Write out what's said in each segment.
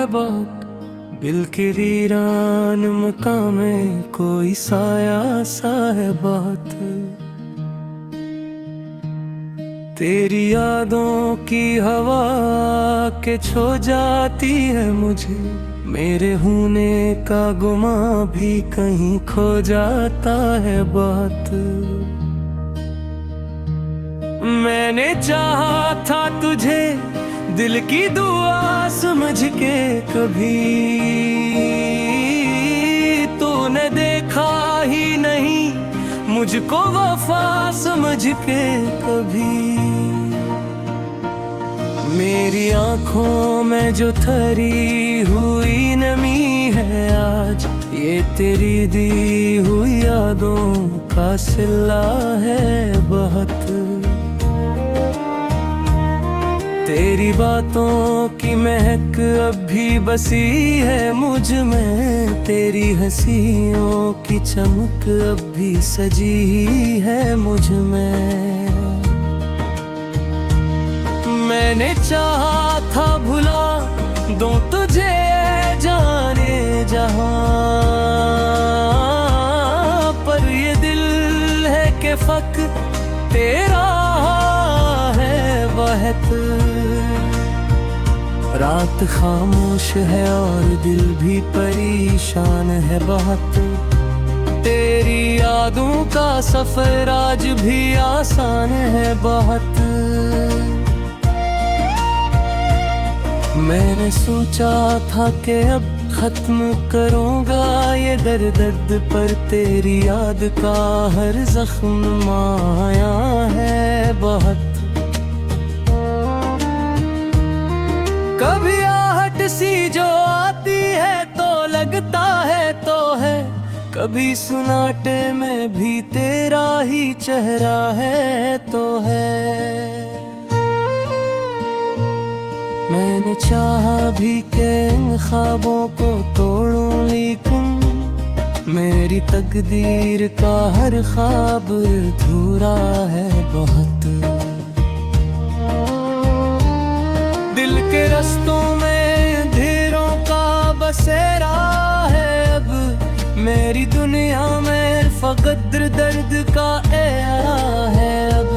है बहुत, बिलकिरीरान मकाम में कोई साया सा है बहुत। तेरी यादों की हवा के छो जाती है मुझे, मेरे होने का गुमा भी कहीं खो जाता है बहुत। मैंने चाहा था तुझे दिल की दुआ समझ के, कभी तूने देखा ही नहीं मुझको वफा समझ के कभी। मेरी आंखों में जो थरी हुई नमी है आज, ये तेरी दी हुई यादों का सिला है बहुत। तेरी बातों की महक अब भी बसी है मुझ में, तेरी हंसियों की चमक अब भी सजी है मुझ में। मैंने चाहा था भुला दूं तुझे जाने जहां, पर ये दिल है कि फक तेरा है वहत। रात खामोश है और दिल भी परेशान है बहुत, तेरी यादों का सफर आज भी आसान है बहुत। मैंने सोचा था कि अब खत्म करूंगा ये दर्द, पर तेरी याद का हर जख्म माया है बहुत। कभी आहट सी जो आती है तो लगता है तो है, कभी सुनाटे में भी तेरा ही चेहरा है तो है। मैंने चाहा भी कि इन ख्वाबों को तोड़ूं, लेकिन मेरी तकदीर का हर ख्वाब अधूरा है बहुत। दिल के रस्तों में अंधेरों का बसेरा है अब, मेरी दुनिया में फकत दर्द का एरा है अब।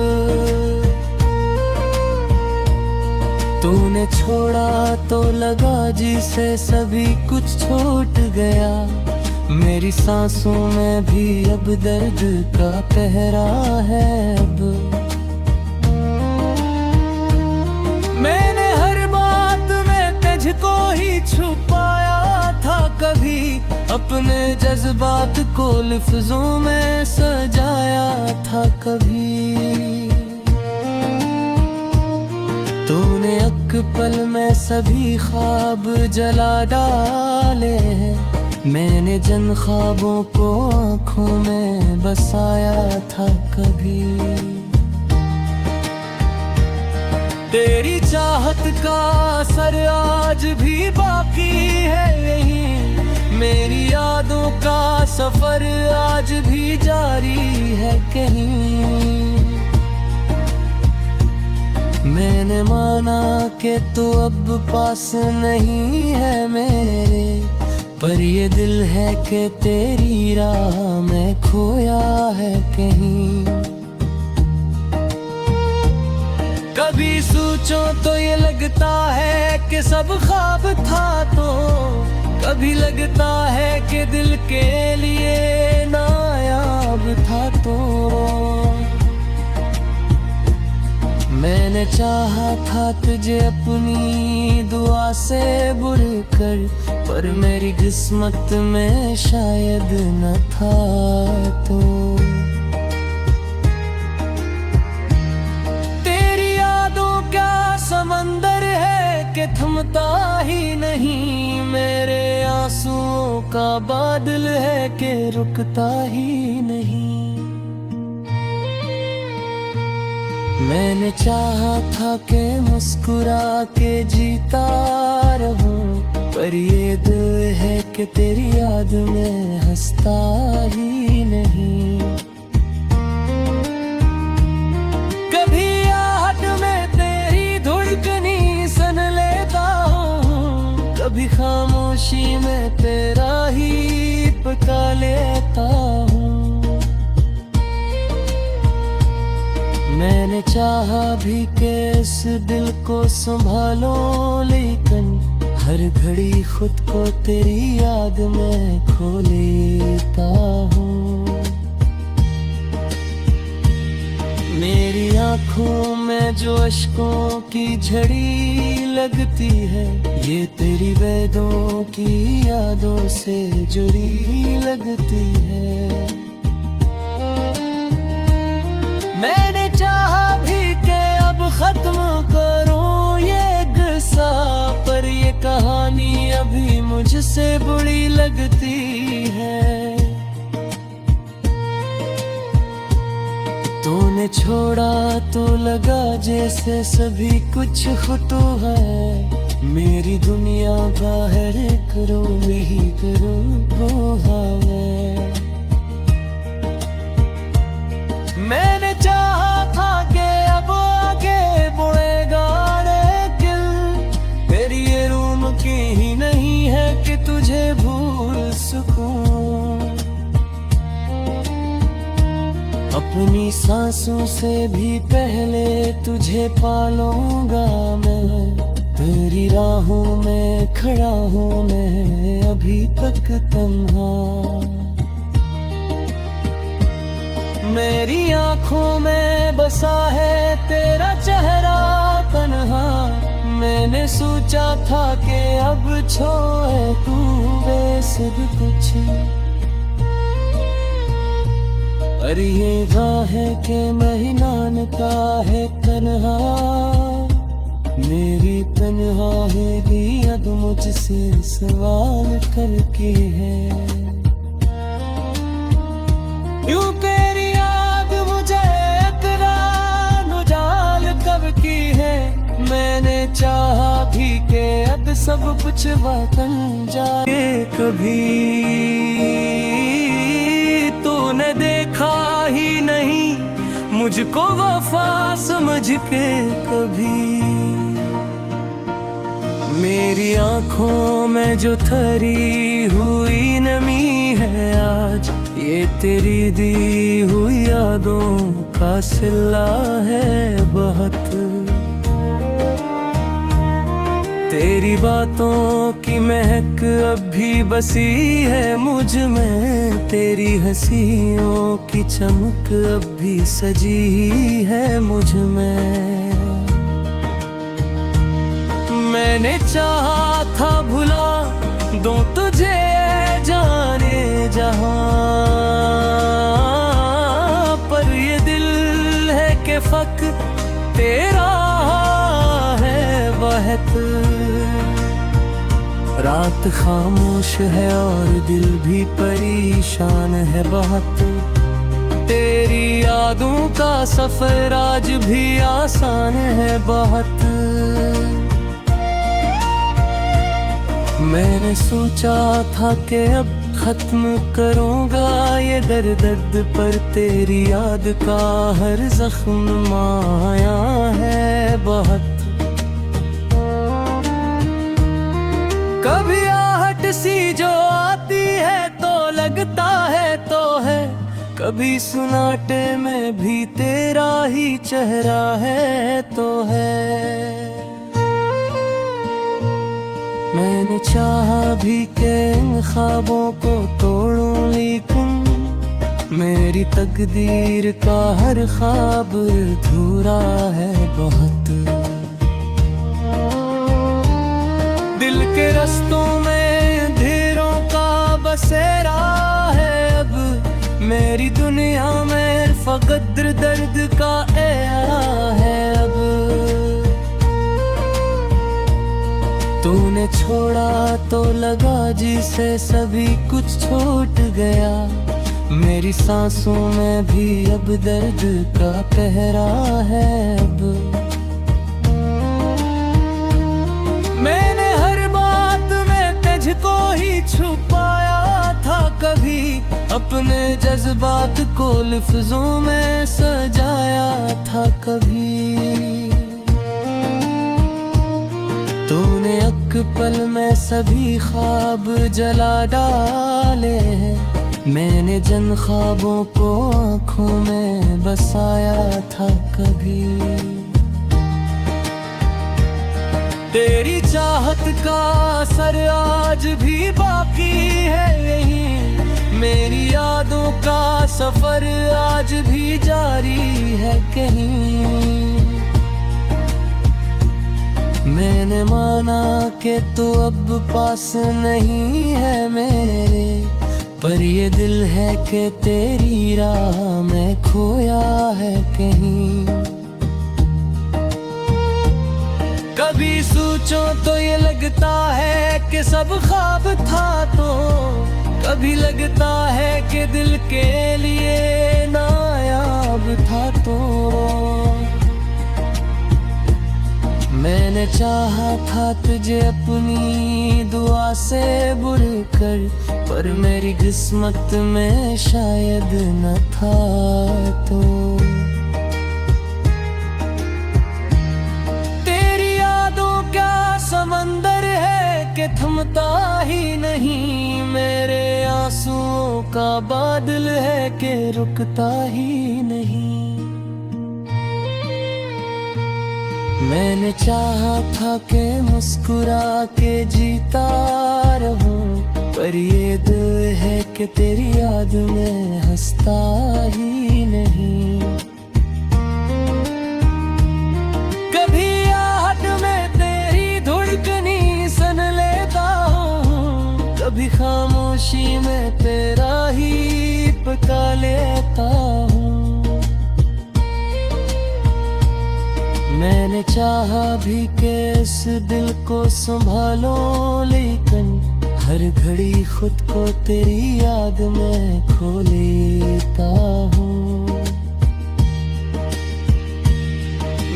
तूने छोड़ा तो लगा जिसे सभी कुछ छूट गया, मेरी सांसों में भी अब दर्द का पहरा है अब। मैंने हर बात में तुझको ही छुपाया था कभी, अपने जज्बात को लफ्जों में सजाया था कभी। तूने एक पल में सभी ख्वाब जला डाले हैं, मैंने जिन ख्वाबों को आँखों में बसाया था कभी। तेरी चाहत का असर आज भी बाकी है यहीं, मेरी यादों का सफर आज भी जारी है कहीं। मैंने माना कि तू अब पास नहीं है मेरे, पर ये दिल है कि तेरी राह में खोया है कहीं। कभी सोचो तो ये लगता है कि सब ख्वाब था, तो कभी लगता है कि दिल के लिए नायाब था। तो मैंने चाहा था तुझे अपनी दुआ से बुर कर, पर मेरी किस्मत में शायद न था। तो तेरी यादों का समंदर है कि थमता ही नहीं, मेरे आंसुओं का बादल है कि रुकता ही नहीं। मैंने चाहा था कि मुस्कुरा के जीता रहूं, पर ये दिल है कि तेरी याद में हंसता ही नहीं। कभी आहट में तेरी धड़कनी सन लेता हूँ, कभी मैंने चाहा भी कि इस दिल को संभालो, लेकिन हर घड़ी खुद को तेरी याद में खो लेता हूँ। मेरी आँखों में जो अश्कों की झड़ी लगती है, ये तेरी वेदों की यादों से जुड़ी लगती है। मैंने चाहा भी कि अब खत्म करूं ये गुस्सा, पर ये कहानी अभी मुझसे बुरी लगती है। तूने छोड़ा तो लगा जैसे सभी कुछ खुद है, मेरी दुनिया बाहर करो नहीं करो वो है। मैंने चाहा था कि अब आगे बढ़ेगा, लेकिन तेरी ये रूम की ही नहीं है कि तुझे भूल सकूं। अपनी सांसों से भी पहले तुझे पालूंगा मैं, तेरी राहों में खड़ा हूँ मैं अभी तक तन्हा। मेरी आँखों में बसा है तेरा चेहरा तन्हा, मैंने सोचा था कि अब छोड़े तू वे सब कुछ। पर ये राह के महीनान का है तन्हा, मेरी तन्हा है भी अब मुझसे सवाल करके है। यूं तेरी याद मुझे इतना नुजाल कब की है, मैंने चाहा भी कि अब सब कुछ वतन जाए। कभी तूने देखा ही नहीं मुझको वफा समझ के कभी, मेरी आँखों में जो ठहरी हुई नमी है आज, ये तेरी दी हुई यादों का सिला है बहुत। तेरी बातों की महक अब भी बसी है मुझ में, तेरी हंसियों की चमक अब भी सजी है मुझ में। मैंने चाहा था भुला दूं तुझे जाने जहां, पर ये दिल है कि फक तेरा है वहत। रात खामोश है और दिल भी परेशान है बहुत, तेरी यादों का सफर आज भी आसान है बहुत। मैंने सोचा था कि अब खत्म करूंगा ये दर्द, पर तेरी याद का हर जख्म माया है बहुत। कभी आहट सी जो आती है तो लगता है तो है, कभी सुनाटे में भी तेरा ही चेहरा है तो है। मैंने चाहा भी कि इन ख्वाबों को तोड़ूं, लेकिन मेरी तकदीर का हर ख्वाब अधूरा है बहुत। दिल के रस्तों में अंधेरों का बसेरा है अब, मेरी दुनिया में फकत दर्द का एरा है अब। तूने छोड़ा तो लगा जिसे सभी कुछ छूट गया, मेरी सांसों में भी अब दर्द का पहरा है अब। मैंने हर बात में तुझको ही छुपाया था कभी, अपने जज्बात को लफ्जों में सजाया था कभी। तूने एक पल में सभी ख्वाब जला डाले हैं, मैंने जिन ख्वाबों को आँखों में बसाया था कभी, तेरी चाहत का असर आज भी बाकी है यहीं। मेरी यादों का सफर आज भी जारी है कहीं। मैंने माना कि तू अब पास नहीं है मेरे, पर ये दिल है कि तेरी राह में खोया है कहीं। कभी सोचो तो ये लगता है कि सब ख्वाब था, तो कभी लगता है कि दिल के लिए नायाब था। तो मैंने चाहा था तुझे अपनी दुआ से बुलकर, पर मेरी किस्मत में शायद न था। तो तेरी यादों का समंदर है कि थमता ही नहीं, मेरे आंसुओं का बादल है कि रुकता ही नहीं। मैंने चाहा था कि मुस्कुरा के जीता रहूं, पर ये दिल है कि तेरी याद में हंसता ही नहीं। कभी आहट में तेरी धड़कनी सन लेता हूँ, कभी खामोशी में तेरा ही पका लेता हूँ। मैंने चाहा भी कि इस दिल को संभालो, लेकिन हर घड़ी खुद को तेरी याद में खो लेता हूँ।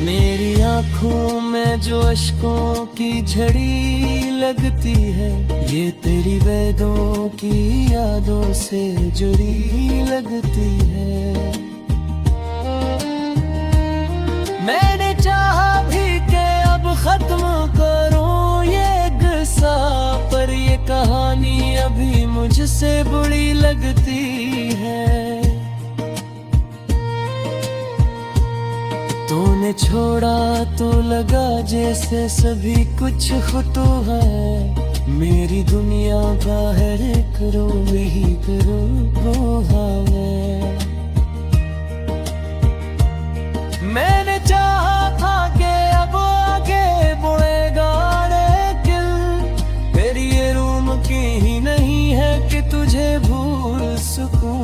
मेरी आँखों में जो अश्कों की झड़ी लगती है, ये तेरी वेदों की यादों से जुड़ी लगती है। मैंने चाहा भी कि अब खत्म करूं ये गुस्सा, पर ये कहानी अभी मुझसे बुरी लगती है। तूने छोड़ा तो लगा जैसे सभी कुछ खुद है, मेरी दुनिया का हर एक रोग ही रोग है। मैंने चाहा था कि अब आगे बढ़ेगा, लेकिन तेरी ये रूम की ही नहीं है कि तुझे भूल सकूं।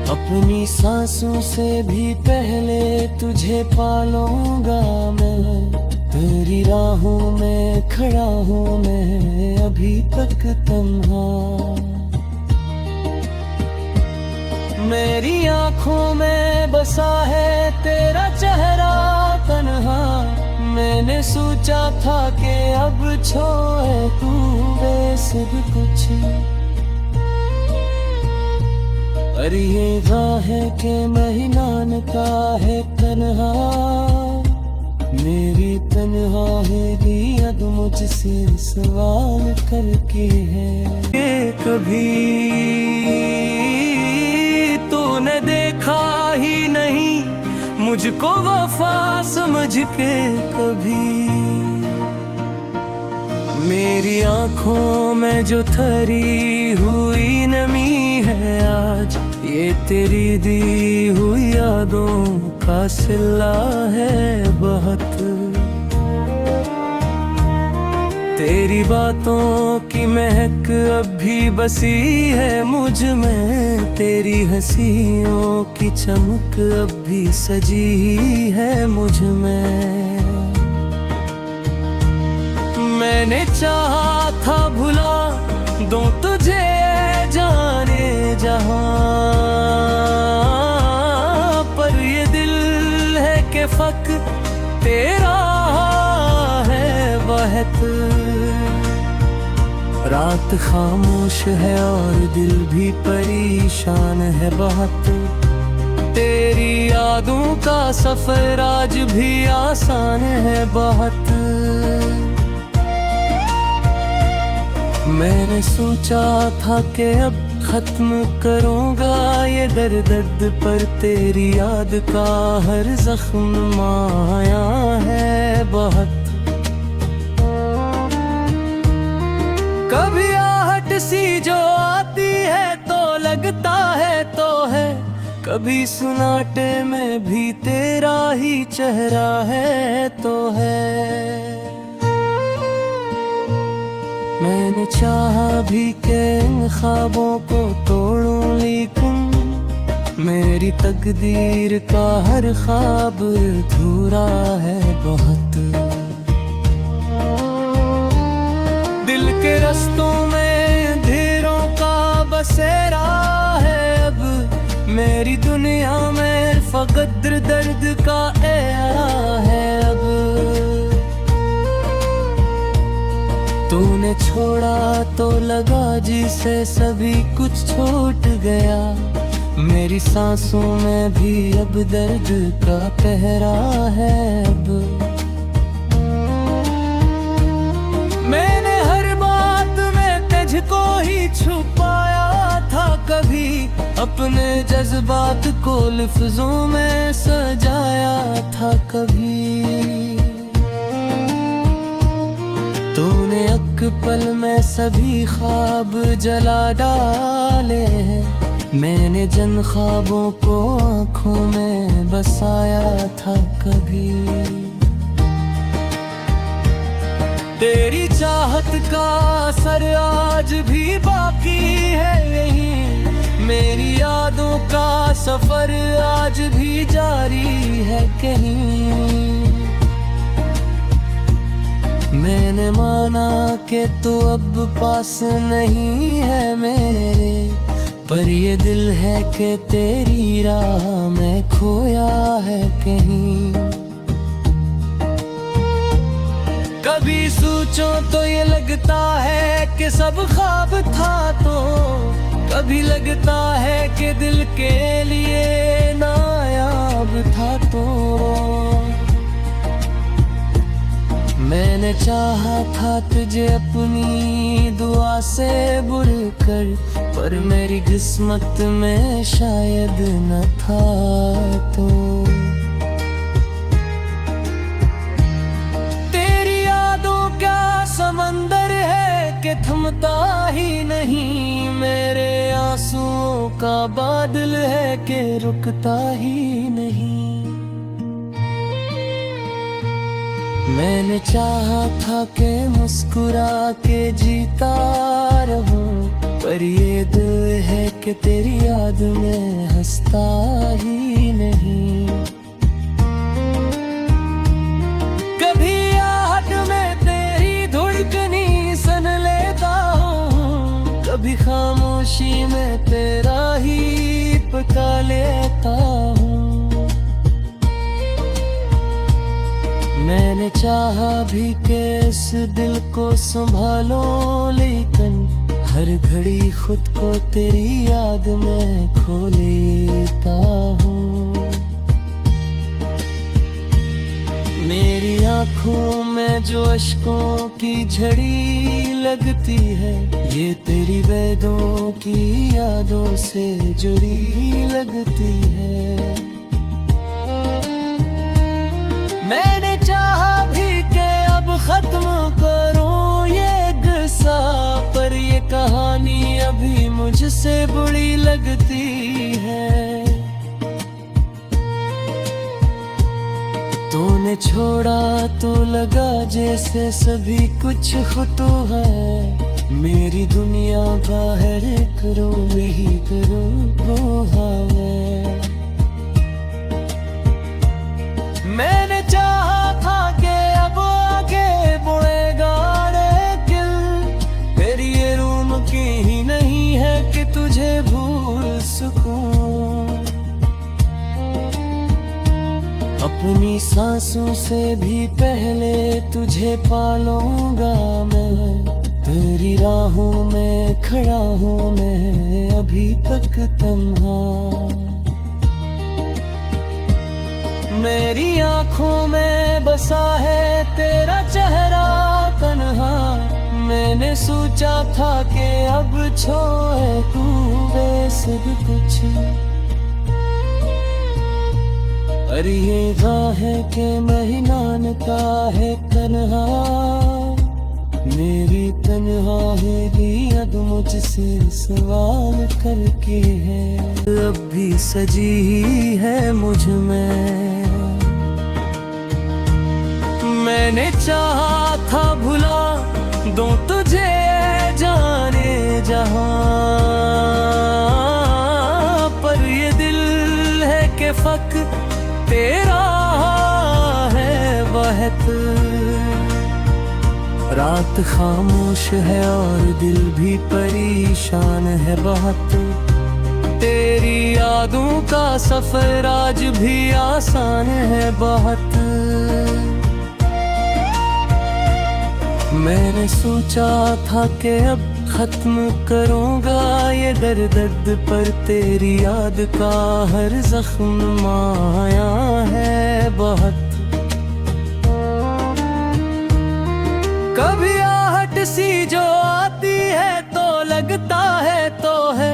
अपनी सांसों से भी पहले तुझे पालूंगा मैं, तेरी राहों में खड़ा हूँ मैं अभी तक तन्हा। मेरी आँखों में बसा है तेरा चेहरा तन्हा, मैंने सोचा था कि अब छोड़े तू सब कुछ। अरे ये है कि महिनान का है तन्हा, मेरी तन्हा है अब मुझसे सवाल करके है कि कभी तूने देखा ही नहीं मुझको वफा समझ के कभी। मेरी आँखों में जो ठहरी हुई नमी है आज, ये तेरी दी हुई यादों का सिला है बहुत। तेरी बातों की महक अब भी बसी है मुझ में, तेरी हंसियों की चमक अब भी सजी है मुझ में। मैंने चाहा था भुला दूं तुझे जाने जहां, पर ये दिल है कि फक तेरा है बहत। रात खामोश है और दिल भी परेशान है बहुत, तेरी यादों का सफर आज भी आसान है बहुत। मैंने सोचा था कि अब खत्म करूंगा ये दर्द, पर तेरी याद का हर जख्म माया है बहुत। कभी आहट सी जो आती है तो लगता है तो है, कभी सुनाटे में भी तेरा ही चेहरा है तो है। मैंने चाहा भी कि इन ख्वाबों को तोड़ूं, लेकिन मेरी तकदीर का हर ख्वाब अधूरा है बहुत। दिल के रस्तों में अंधेरों का बसेरा है अब, मेरी दुनिया में फकत दर्द का एरा है अब। तूने छोड़ा तो लगा जिसे सभी कुछ छूट गया, मेरी सांसों में भी अब दर्द का पहरा है अब। मैंने हर बात में तुझको ही छुपाया था कभी, अपने जज्बात को लफ्जों में सजाया था कभी। तूने एक पल में सभी ख्वाब जला डाले हैं, मैंने जन ख्वाबों को आँखों में बसाया था कभी। तेरी चाहत का असर आज भी बाकी है यहीं, मेरी यादों का सफर आज भी जारी है कहीं। मैंने माना कि तू अब पास नहीं है मेरे, पर ये दिल है कि तेरी राह में खोया है कहीं। कभी सोचो तो ये लगता है कि सब ख्वाब था, तो कभी लगता है कि दिल के लिए नायाब था। तो मैंने चाहा था तुझे अपनी दुआ से बुर कर, पर मेरी किस्मत में शायद न था। तो तेरी यादों का समंदर है कि थमता ही नहीं, मेरे आंसुओं का बादल है कि रुकता ही नहीं। मैंने चाहा था कि मुस्कुरा के जीता रहूं, पर ये दिल है कि तेरी याद में हंसता ही नहीं। कभी आहट में तेरी धड़कनी सन लेता हूँ, कभी खामोशी में तेरा ही पका लेता हूँ। मैंने चाहा भी कि इस दिल को संभालो, लेकिन हर घड़ी खुद को तेरी याद में खो लेता हूँ। मेरी आँखों में जो अश्कों की झड़ी लगती है, ये तेरी वेदों की यादों से जुड़ी लगती है। मैंने चाहा भी कि अब खत्म करूं ये गुस्सा, पर ये कहानी अभी मुझसे बुरी लगती है। तूने छोड़ा तो लगा जैसे सभी कुछ खुतो है, मेरी दुनिया बाहर करो वही करो वो है। मैंने चाहा था कि अब आगे बढ़ेगा लेकिन तेरी ये रूम की ही नहीं है कि तुझे भूल सकूं। अपनी सांसों से भी पहले तुझे पालूंगा मैं, तेरी राहों में खड़ा हूँ मैं अभी तक तन्हा। मेरी आँखों में बसा है तेरा चेहरा तन्हा, मैंने सोचा था कि अब छोड़े तू सब कुछ, अरे ये राह के महिनान का है तन्हा, मेरी तन्हाई भी अब मुझसे सवाल करके है, अब भी सजी ही है मुझ में। मैंने चाहा था भुला दूं तुझे जाने जहां, पर ये दिल है कि फक तेरा है वहत। रात खामोश है और दिल भी परेशान है बहुत, तेरी यादों का सफर आज भी आसान है बहुत। मैंने सोचा था कि अब खत्म करूंगा ये दर्द, पर तेरी याद का हर जख्म माया है बहुत। कभी आहट सी जो आती है तो लगता है तो है,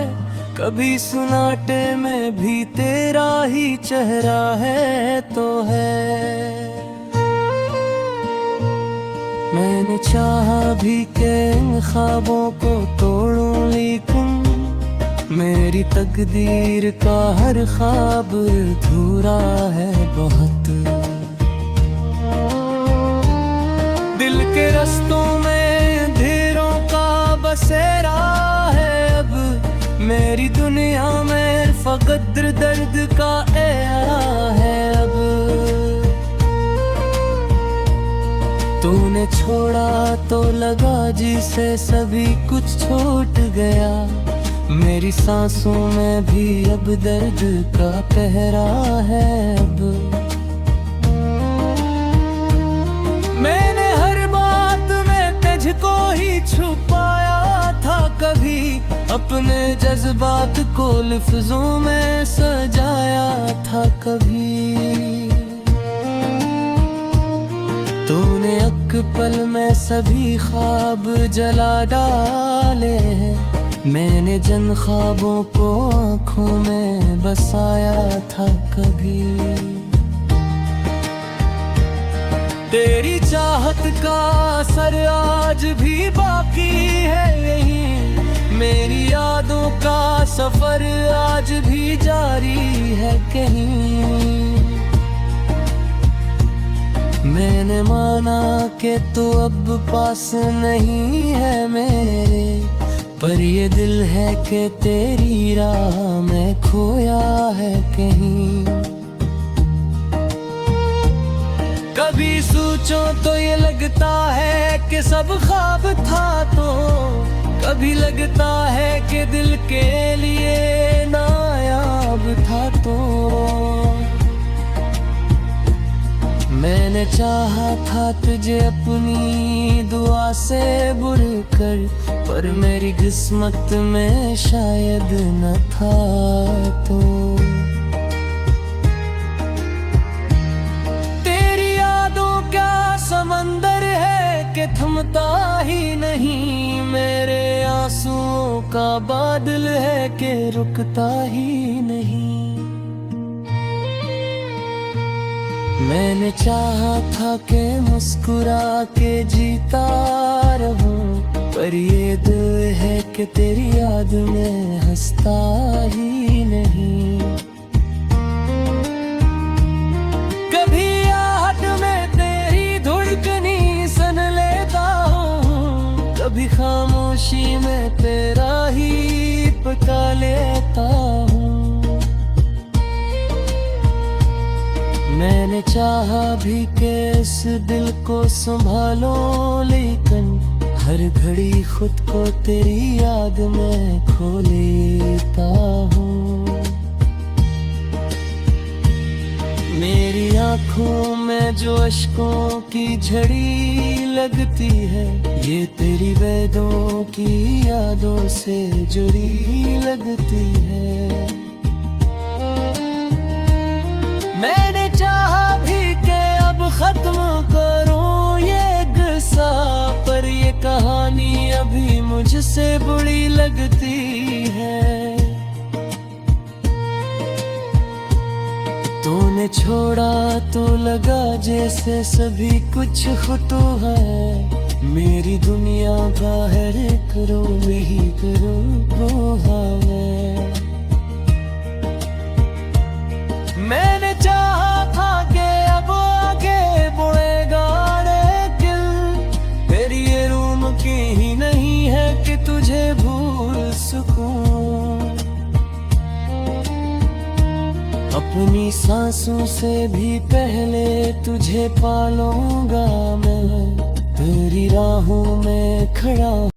कभी सुनाटे में भी तेरा ही चेहरा है तो है। मैंने चाहा भी कि इन ख्वाबों को तोड़ूं, लेकिन मेरी तकदीर का हर ख्वाब अधूरा है बहुत। दिल के रस्तों में अंधेरों का बसेरा है अब, मेरी दुनिया में फकद्र दर्द का एरा है अब। तूने छोड़ा तो लगा जिसे सभी कुछ छूट गया, मेरी सांसों में भी अब दर्द का पहरा है अब। मैंने हर बात में तुझको ही छुपाया था, कभी अपने जज्बात को लफ्जों में सजाया था कभी। तूने एक पल में सभी ख्वाब जला डाले हैं, मैंने जिन ख्वाबों को आँखों में बसाया था कभी। तेरी चाहत का असर आज भी बाकी है यहीं, मेरी यादों का सफर आज भी जारी है कहीं। मैंने माना कि तू अब पास नहीं है मेरे, पर ये दिल है कि तेरी राह में खोया है कहीं। कभी सोचो तो ये लगता है कि सब ख्वाब था, तो कभी लगता है कि दिल के लिए नायाब था। तो मैंने चाहा था तुझे अपनी दुआ से बुर कर, पर मेरी किस्मत में शायद न था। तो तेरी यादों का समंदर है कि थमता ही नहीं, मेरे आंसुओं का बादल है कि रुकता ही नहीं। मैंने चाहा था कि मुस्कुरा के जीता रहूं, पर ये दिल है कि तेरी याद में हंसता ही नहीं। कभी आहट में तेरी धड़कनी सन लेता हूँ, कभी खामोशी में तेरा ही पता लेता हूँ। मैंने चाहा भी कि इस दिल को संभालो, लेकिन हर घड़ी खुद को तेरी याद में खो लेता हूँ। मेरी आँखों में जो अश्कों की झड़ी लगती है, ये तेरी वेदों की यादों से जुड़ी लगती है। मैंने चाहा भी कि अब खत्म करूं ये गुस्सा, पर ये कहानी अभी मुझसे बुरी लगती है। तूने छोड़ा तो लगा जैसे सभी कुछ खुद है। मेरी दुनिया बाहर करो नहीं करो वो है। मैंने चाहा था कि अब आगे बढ़ेगा लेकिन तेरी ये रूम की ही नहीं है कि तुझे भूल सकूं। अपनी सांसों से भी पहले तुझे पालूंगा मैं, तेरी राहों में खड़ा